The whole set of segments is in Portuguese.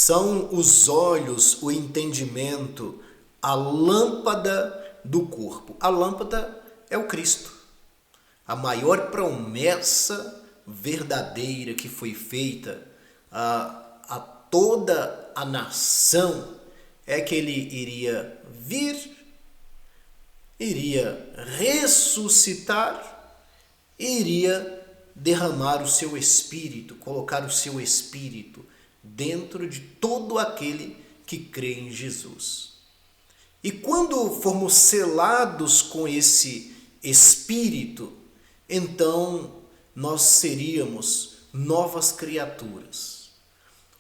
são os olhos, o entendimento, a lâmpada do corpo. A lâmpada é o Cristo. A maior promessa verdadeira que foi feita a toda a nação é que ele iria vir, iria ressuscitar, iria derramar o seu espírito, colocar o seu espírito dentro de todo aquele que crê em Jesus. E quando formos selados com esse espírito, então nós seríamos novas criaturas.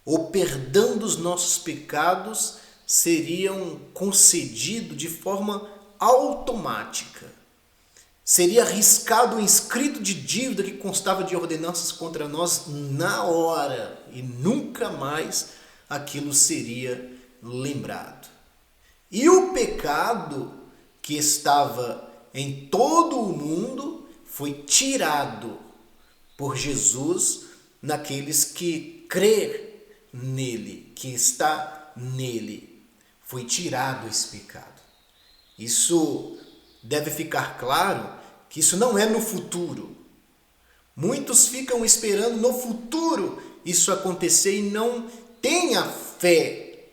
O perdão dos nossos pecados seriam concedido de forma automática. Seria riscado um escrito de dívida que constava de ordenanças contra nós na hora e nunca mais aquilo seria lembrado. E o pecado que estava em todo o mundo foi tirado por Jesus naqueles que crê nele, que está nele. Foi tirado esse pecado. Isso deve ficar claro que isso não é no futuro. Muitos ficam esperando no futuro isso acontecer e não têm a fé.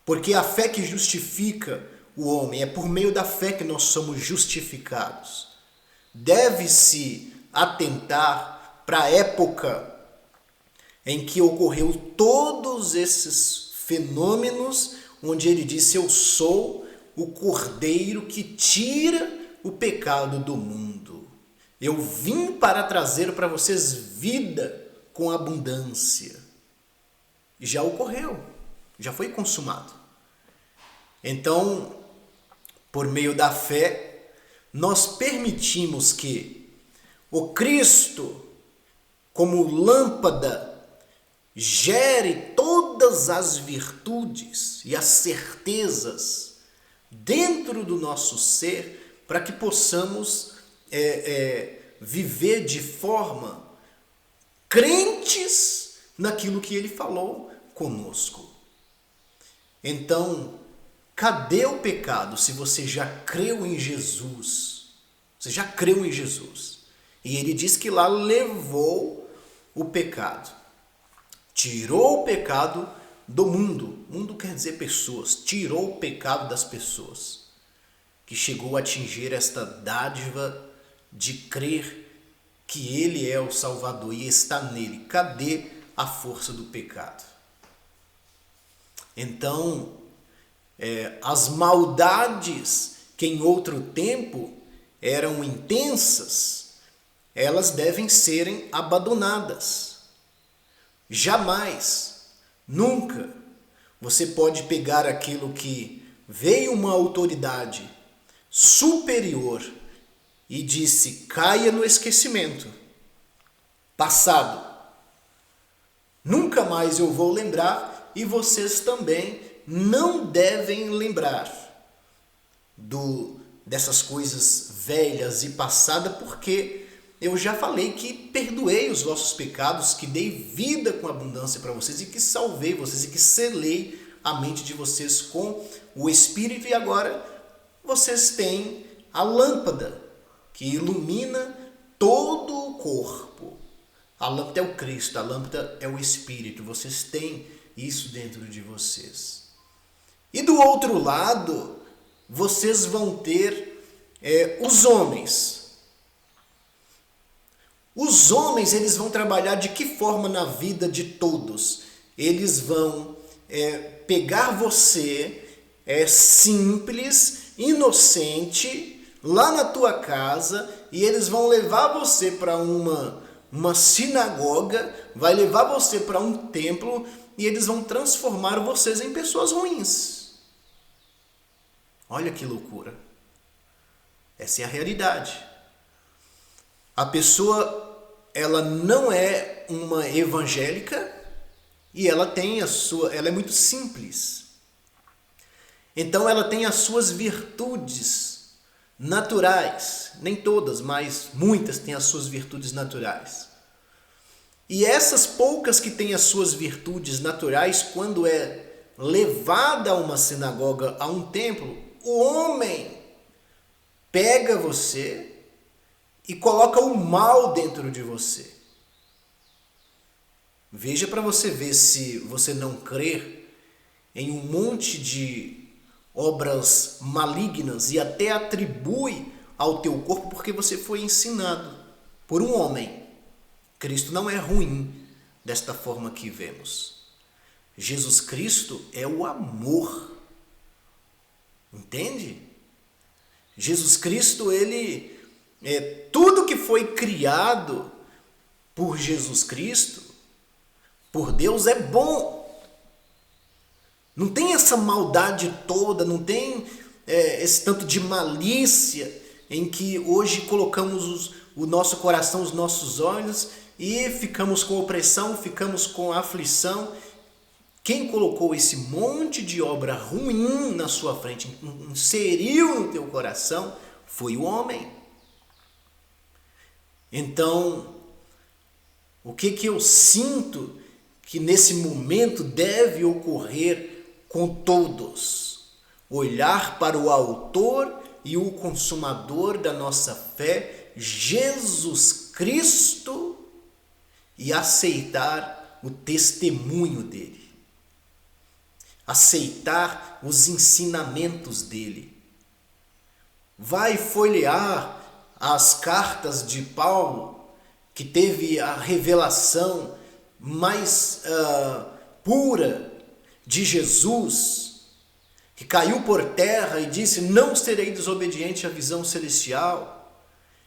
Porque a fé que justifica o homem, é por meio da fé que nós somos justificados. Deve-se atentar para a época em que ocorreu todos esses fenômenos, onde ele disse: eu sou o Cordeiro que tira o pecado do mundo. Eu vim para trazer para vocês vida com abundância. E já ocorreu, já foi consumado. Então, por meio da fé, nós permitimos que o Cristo, como lâmpada, gere todas as virtudes e as certezas dentro do nosso ser, para que possamos viver de forma crentes naquilo que ele falou conosco. Então, cadê o pecado se você já creu em Jesus? Você já creu em Jesus. E ele diz que lá levou o pecado. Tirou o pecado do mundo. Mundo quer dizer pessoas. Tirou o pecado das pessoas. Que chegou a atingir esta dádiva de crer que ele é o Salvador e está nele. Cadê a força do pecado? Então, as maldades que em outro tempo eram intensas, elas devem serem abandonadas. Jamais, nunca, você pode pegar aquilo que veio uma autoridade superior e disse: caia no esquecimento. Passado. Nunca mais eu vou lembrar e vocês também não devem lembrar dessas coisas velhas e passadas, porque eu já falei que perdoei os vossos pecados, que dei vida com abundância para vocês e que salvei vocês e que selei a mente de vocês com o Espírito. E agora vocês têm a lâmpada que ilumina todo o corpo. A lâmpada é o Cristo, a lâmpada é o Espírito. Vocês têm isso dentro de vocês. E do outro lado, vocês vão ter os homens. Os homens, eles vão trabalhar de que forma na vida de todos? Eles vão pegar você, simples, inocente, lá na tua casa, e eles vão levar você para uma sinagoga, vai levar você para um templo, e eles vão transformar vocês em pessoas ruins. Olha que loucura. Essa é a realidade. A pessoa, ela não é uma evangélica e ela é muito simples. Então ela tem as suas virtudes naturais. Nem todas, mas muitas têm as suas virtudes naturais. E essas poucas que têm as suas virtudes naturais, quando é levada a uma sinagoga, a um templo, o homem pega você e coloca o mal dentro de você. Veja para você ver se você não crer em um monte de obras malignas e até atribui ao teu corpo porque você foi ensinado por um homem. Cristo não é ruim desta forma que vemos. Jesus Cristo é o amor. Entende? Jesus Cristo, ele é tudo que foi criado por Jesus Cristo, por Deus, é bom. Não tem essa maldade toda, não tem esse tanto de malícia em que hoje colocamos o nosso coração, os nossos olhos e ficamos com opressão, ficamos com aflição. Quem colocou esse monte de obra ruim na sua frente, inseriu no teu coração, foi o homem. Então, o que eu sinto que nesse momento deve ocorrer com todos? Olhar para o autor e o consumador da nossa fé, Jesus Cristo, e aceitar o testemunho dele. Aceitar os ensinamentos dele. Vai folhear as cartas de Paulo, que teve a revelação mais pura de Jesus, que caiu por terra e disse: não serei desobediente à visão celestial.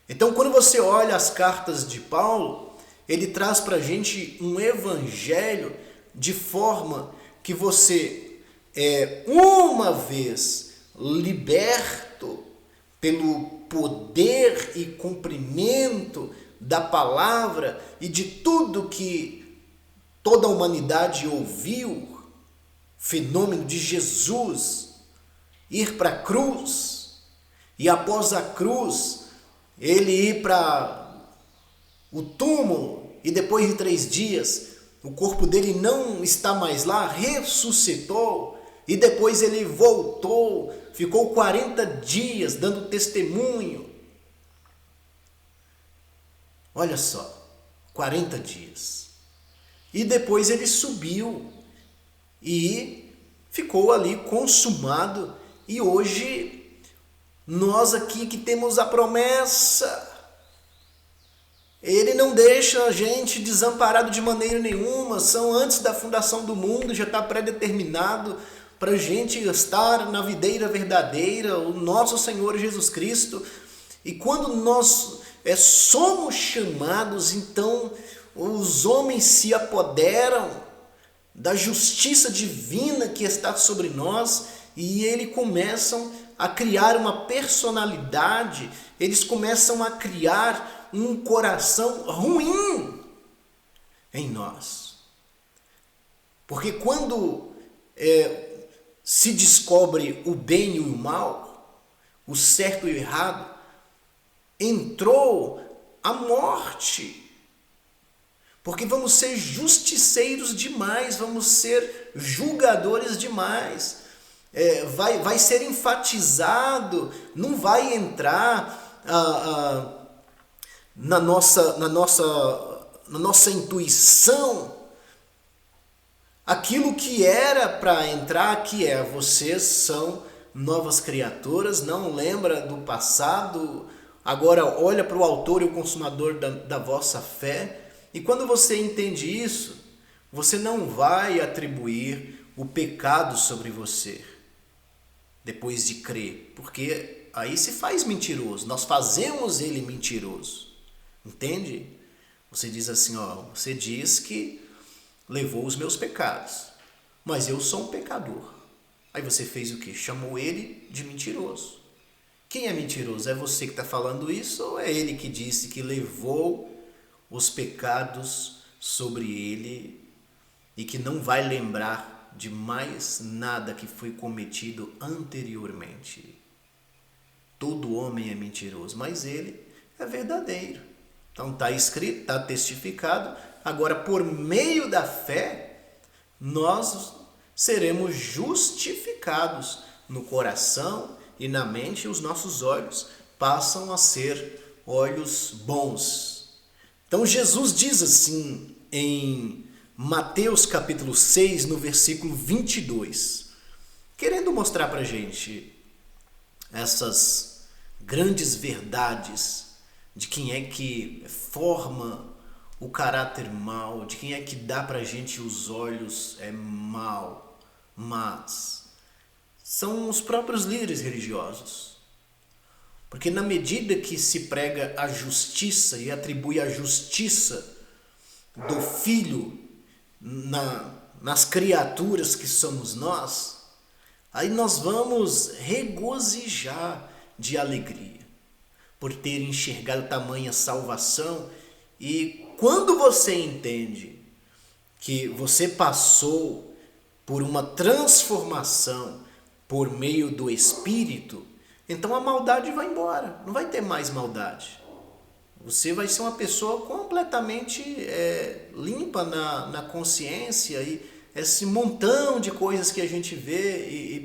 Então, quando você olha as cartas de Paulo, ele traz para a gente um evangelho de forma que você uma vez liberto pelo poder e cumprimento da palavra e de tudo que toda a humanidade ouviu, fenômeno de Jesus ir para a cruz, e após a cruz ele ir para o túmulo, e depois de 3 dias o corpo dele não está mais lá, ressuscitou, e depois ele voltou, ficou 40 dias dando testemunho. Olha só, 40 dias. E depois ele subiu e ficou ali consumado. E hoje nós aqui que temos a promessa, ele não deixa a gente desamparado de maneira nenhuma. São antes da fundação do mundo, já está pré-determinado para a gente estar na videira verdadeira, o nosso Senhor Jesus Cristo. E quando nós somos chamados, então os homens se apoderam da justiça divina que está sobre nós e eles começam a criar uma personalidade, eles começam a criar um coração ruim em nós. Porque quando se descobre o bem e o mal, o certo e o errado, entrou a morte. Porque vamos ser justiceiros demais, vamos ser julgadores demais. Vai ser enfatizado, não vai entrar na nossa intuição aquilo que era para entrar, que vocês são novas criaturas, não lembra do passado, agora olha para o autor e o consumador da vossa fé. E quando você entende isso, você não vai atribuir o pecado sobre você depois de crer, porque aí se faz mentiroso, nós fazemos ele mentiroso, entende? Você diz assim, você diz que levou os meus pecados, mas eu sou um pecador. Aí você fez o quê? Chamou ele de mentiroso. Quem é mentiroso? É você que está falando isso ou é ele que disse que levou os pecados sobre ele e que não vai lembrar de mais nada que foi cometido anteriormente? Todo homem é mentiroso, mas ele é verdadeiro. Então está escrito, está testificado. Agora, por meio da fé, nós seremos justificados no coração e na mente, e os nossos olhos passam a ser olhos bons. Então Jesus diz assim em Mateus capítulo 6, no versículo 22, querendo mostrar para a gente essas grandes verdades de quem é que forma o caráter mau, de quem é que dá pra gente os olhos mau, mas são os próprios líderes religiosos. Porque na medida que se prega a justiça e atribui a justiça do Filho nas criaturas que somos nós, aí nós vamos regozijar de alegria por ter enxergado tamanha salvação. E quando você entende que você passou por uma transformação por meio do Espírito, então a maldade vai embora, não vai ter mais maldade. Você vai ser uma pessoa completamente limpa na consciência, e esse montão de coisas que a gente vê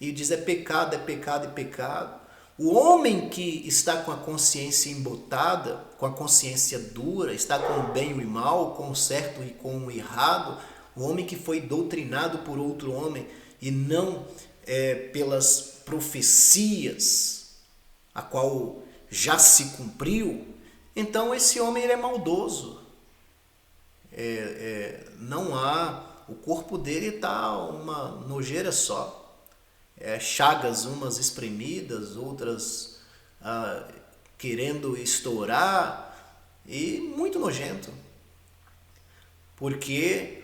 e diz é pecado, é pecado, é pecado. O homem que está com a consciência embotada, com a consciência dura, está com o bem e o mal, com o certo e com o errado, o homem que foi doutrinado por outro homem e não pelas profecias, a qual já se cumpriu, então esse homem ele é maldoso. Não há, o corpo dele está uma nojeira só. Chagas, umas espremidas, outras querendo estourar, e muito nojento, porque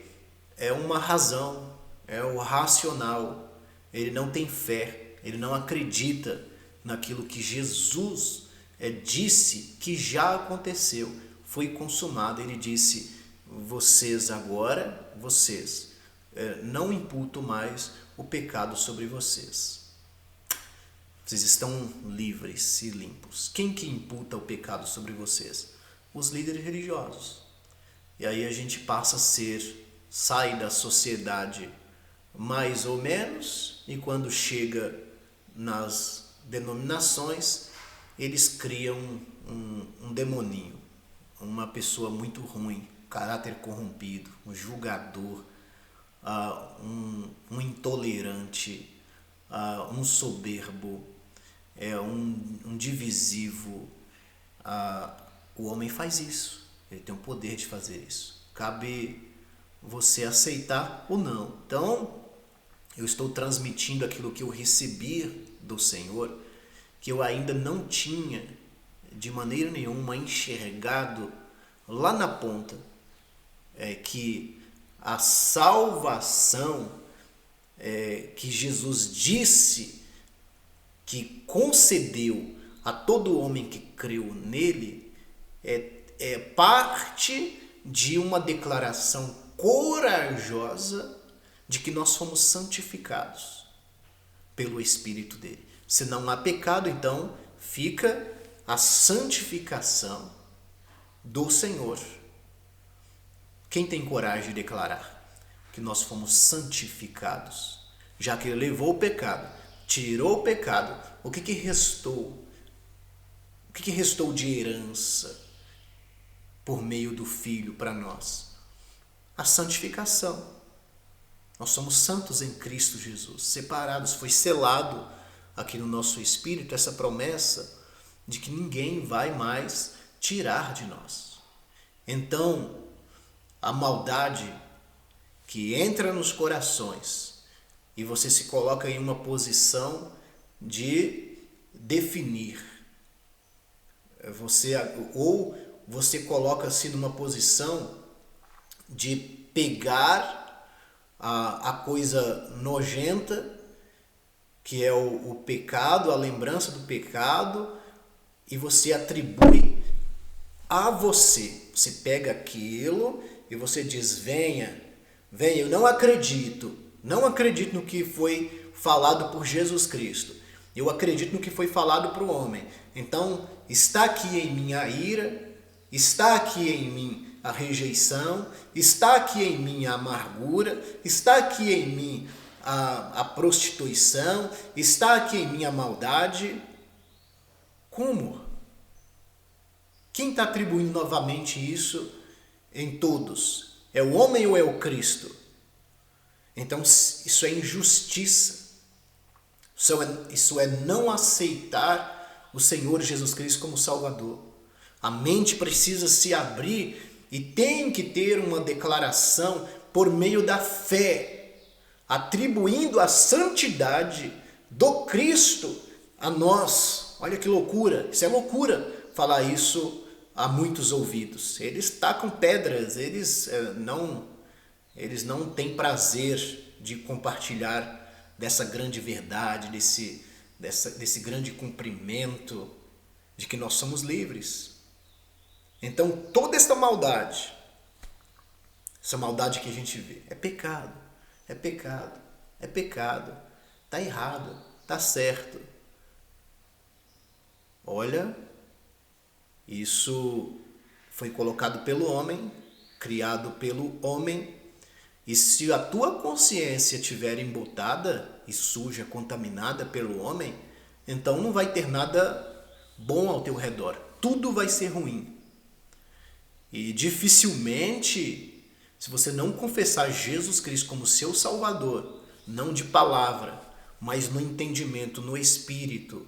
é uma razão, é o racional, ele não tem fé, ele não acredita naquilo que Jesus disse que já aconteceu, foi consumado. Ele disse, vocês não imputo mais o pecado sobre vocês. Vocês estão livres e limpos. Quem que imputa o pecado sobre vocês? Os líderes religiosos. E aí a gente passa a sai da sociedade mais ou menos, e quando chega nas denominações, eles criam um demoninho, uma pessoa muito ruim, caráter corrompido, um julgador, um intolerante, um soberbo, um divisivo. O homem faz isso, ele tem o poder de fazer isso. Cabe você aceitar ou não. Então, eu estou transmitindo aquilo que eu recebi do Senhor, que eu ainda não tinha de maneira nenhuma enxergado lá na ponta, que a salvação que Jesus disse que concedeu a todo homem que creu nele é parte de uma declaração corajosa de que nós fomos santificados pelo Espírito dele. Se não há pecado, então fica a santificação do Senhor. Quem tem coragem de declarar que nós fomos santificados, já que ele levou o pecado, tirou o pecado, o que restou? O que restou de herança por meio do Filho para nós? A santificação. Nós somos santos em Cristo Jesus, separados, foi selado aqui no nosso espírito essa promessa de que ninguém vai mais tirar de nós. Então, a maldade que entra nos corações e você se coloca em uma posição de definir, você coloca-se numa posição de pegar a coisa nojenta, que é o pecado, a lembrança do pecado, e você atribui a você. Você pega aquilo e você diz, venha, eu não acredito no que foi falado por Jesus Cristo. Eu acredito no que foi falado para o homem. Então, está aqui em minha ira, Está aqui em mim a rejeição, está aqui em mim a amargura, está aqui em mim a prostituição, está aqui em mim a maldade. Como? Quem está atribuindo novamente isso em todos? É o homem ou é o Cristo? Então isso é injustiça. Isso é não aceitar o Senhor Jesus Cristo como Salvador. A mente precisa se abrir e tem que ter uma declaração por meio da fé, atribuindo a santidade do Cristo a nós. Olha que loucura, isso é loucura falar isso a muitos ouvidos. Eles tacam pedras, eles não têm prazer de compartilhar dessa grande verdade, desse grande cumprimento de que nós somos livres. Então toda essa maldade que a gente vê, é pecado, é pecado, é pecado, está errado, está certo. Olha, isso foi colocado pelo homem, criado pelo homem, e se a tua consciência estiver embotada e suja, contaminada pelo homem, então não vai ter nada bom ao teu redor, tudo vai ser ruim. E dificilmente, se você não confessar Jesus Cristo como seu Salvador, não de palavra, mas no entendimento, no espírito,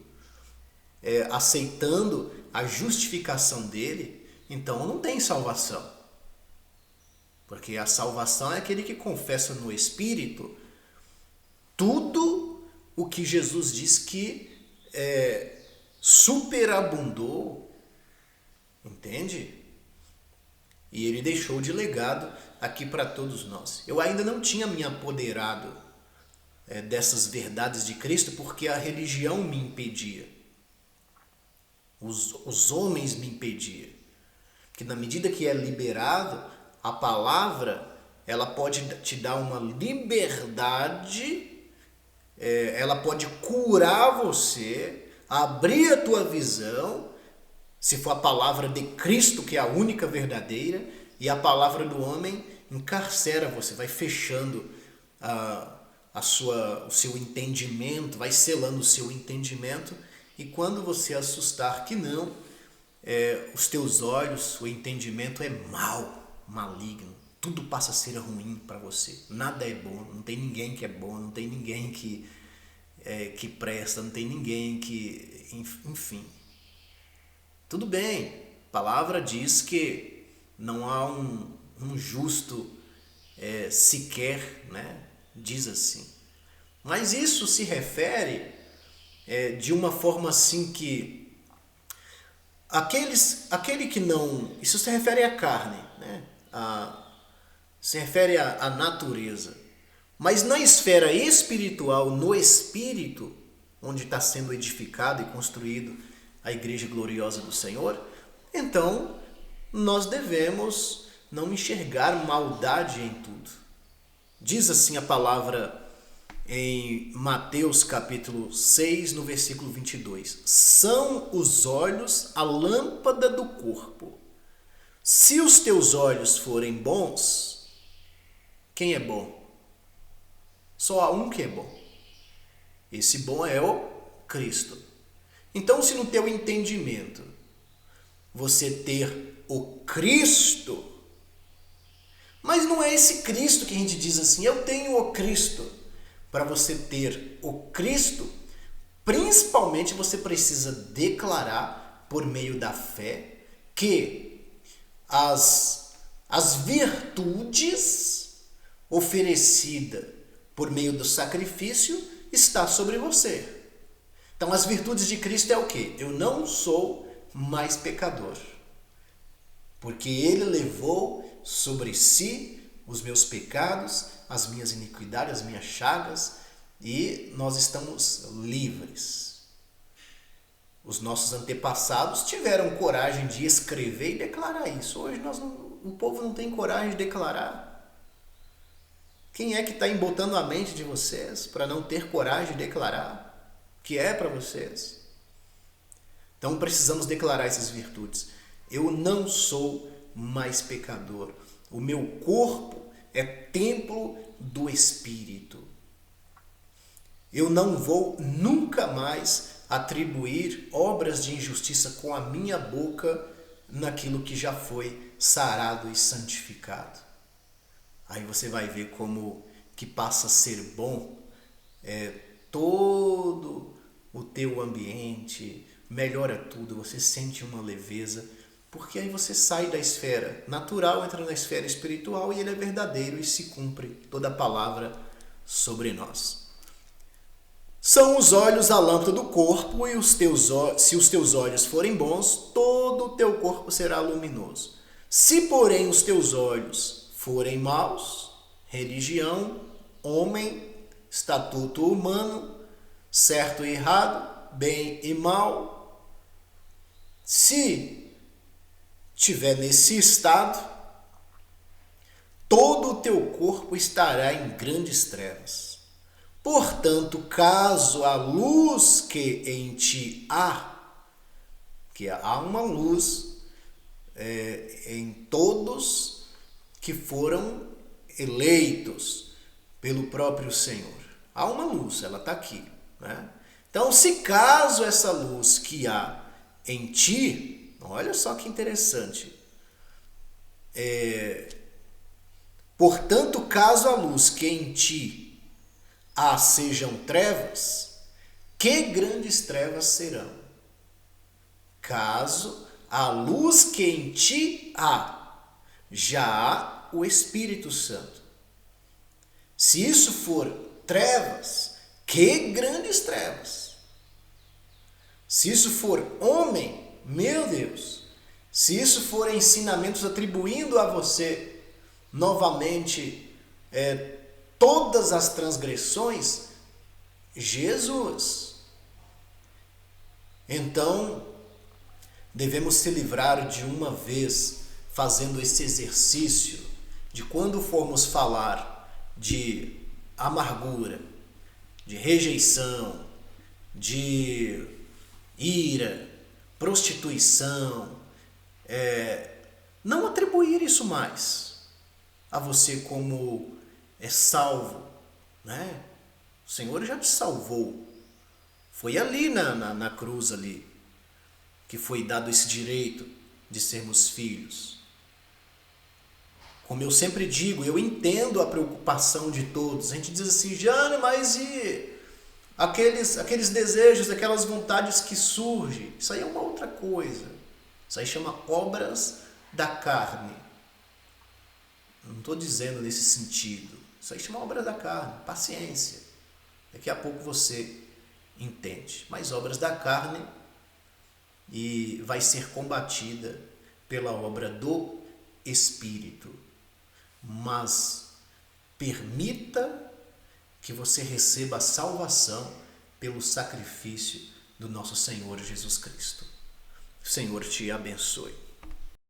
aceitando a justificação dele, então não tem salvação. Porque a salvação é aquele que confessa no espírito tudo o que Jesus diz que superabundou, entende? E ele deixou de legado aqui para todos nós. Eu ainda não tinha me apoderado dessas verdades de Cristo porque a religião me impedia. Os homens me impediam. Porque na medida que é liberado, a palavra ela pode te dar uma liberdade, ela pode curar você, abrir a tua visão, se for a palavra de Cristo, que é a única verdadeira, e a palavra do homem encarcera você, vai fechando o seu entendimento, vai selando o seu entendimento, e quando você assustar que não, os teus olhos, o entendimento é mau, maligno, tudo passa a ser ruim para você, nada é bom, não tem ninguém que é bom, não tem ninguém que presta, não tem ninguém que, enfim. Tudo bem, a palavra diz que não há um justo sequer, né? Diz assim. Mas isso se refere de uma forma assim que aquele que não... Isso se refere à carne, né? Se refere à natureza. Mas na esfera espiritual, no espírito, onde está sendo edificado e construído a igreja gloriosa do Senhor, então nós devemos não enxergar maldade em tudo. Diz assim a palavra em Mateus capítulo 6, no versículo 22. São os olhos a lâmpada do corpo. Se os teus olhos forem bons, quem é bom? Só há um que é bom. Esse bom é o Cristo. Então, se no teu entendimento você ter o Cristo, mas não é esse Cristo que a gente diz assim, eu tenho o Cristo. Para você ter o Cristo, principalmente você precisa declarar por meio da fé que as virtudes oferecidas por meio do sacrifício está sobre você. Então as virtudes de Cristo é o quê? Eu não sou mais pecador, porque Ele levou sobre si os meus pecados, as minhas iniquidades, as minhas chagas, e nós estamos livres. Os nossos antepassados tiveram coragem de escrever e declarar isso. Hoje o povo não tem coragem de declarar. Quem é que está embotando a mente de vocês para não ter coragem de declarar que é para vocês? Então precisamos declarar essas virtudes. Eu não sou mais pecador. O meu corpo é templo do Espírito. Eu não vou nunca mais atribuir obras de injustiça com a minha boca naquilo que já foi sarado e santificado. Aí você vai ver como que passa a ser bom todo o teu ambiente, melhora tudo, você sente uma leveza, porque aí você sai da esfera natural, entra na esfera espiritual e ele é verdadeiro e se cumpre toda a palavra sobre nós. São os olhos a lâmpada do corpo, e se os teus olhos forem bons, todo o teu corpo será luminoso. Se, porém, os teus olhos forem maus, religião, homem, estatuto humano, certo e errado, bem e mal, se tiver nesse estado, todo o teu corpo estará em grandes trevas. Portanto, caso a luz que em ti há, que há uma luz em todos que foram eleitos pelo próprio Senhor. Há uma luz, ela está aqui, né? Então, se caso essa luz que há em ti, olha só que interessante. Portanto, caso a luz que em ti há sejam trevas, que grandes trevas serão? Caso a luz que em ti há, já há o Espírito Santo. Se isso for trevas, que grandes trevas! Se isso for homem, meu Deus! Se isso for ensinamentos atribuindo a você novamente todas as transgressões, Jesus! Então, devemos se livrar de uma vez fazendo esse exercício de quando formos falar de amargura, de rejeição, de ira, prostituição, não atribuir isso mais a você como salvo, né? O Senhor já te salvou. Foi ali na cruz ali que foi dado esse direito de sermos filhos. Como eu sempre digo, eu entendo a preocupação de todos. A gente diz assim, Jânio, mas e aqueles desejos, aquelas vontades que surgem? Isso aí é uma outra coisa. Isso aí chama obras da carne. Não estou dizendo nesse sentido. Isso aí chama obras da carne. Paciência. Daqui a pouco você entende. Mas obras da carne e vai ser combatida pela obra do Espírito. Mas permita que você receba a salvação pelo sacrifício do nosso Senhor Jesus Cristo. O Senhor te abençoe.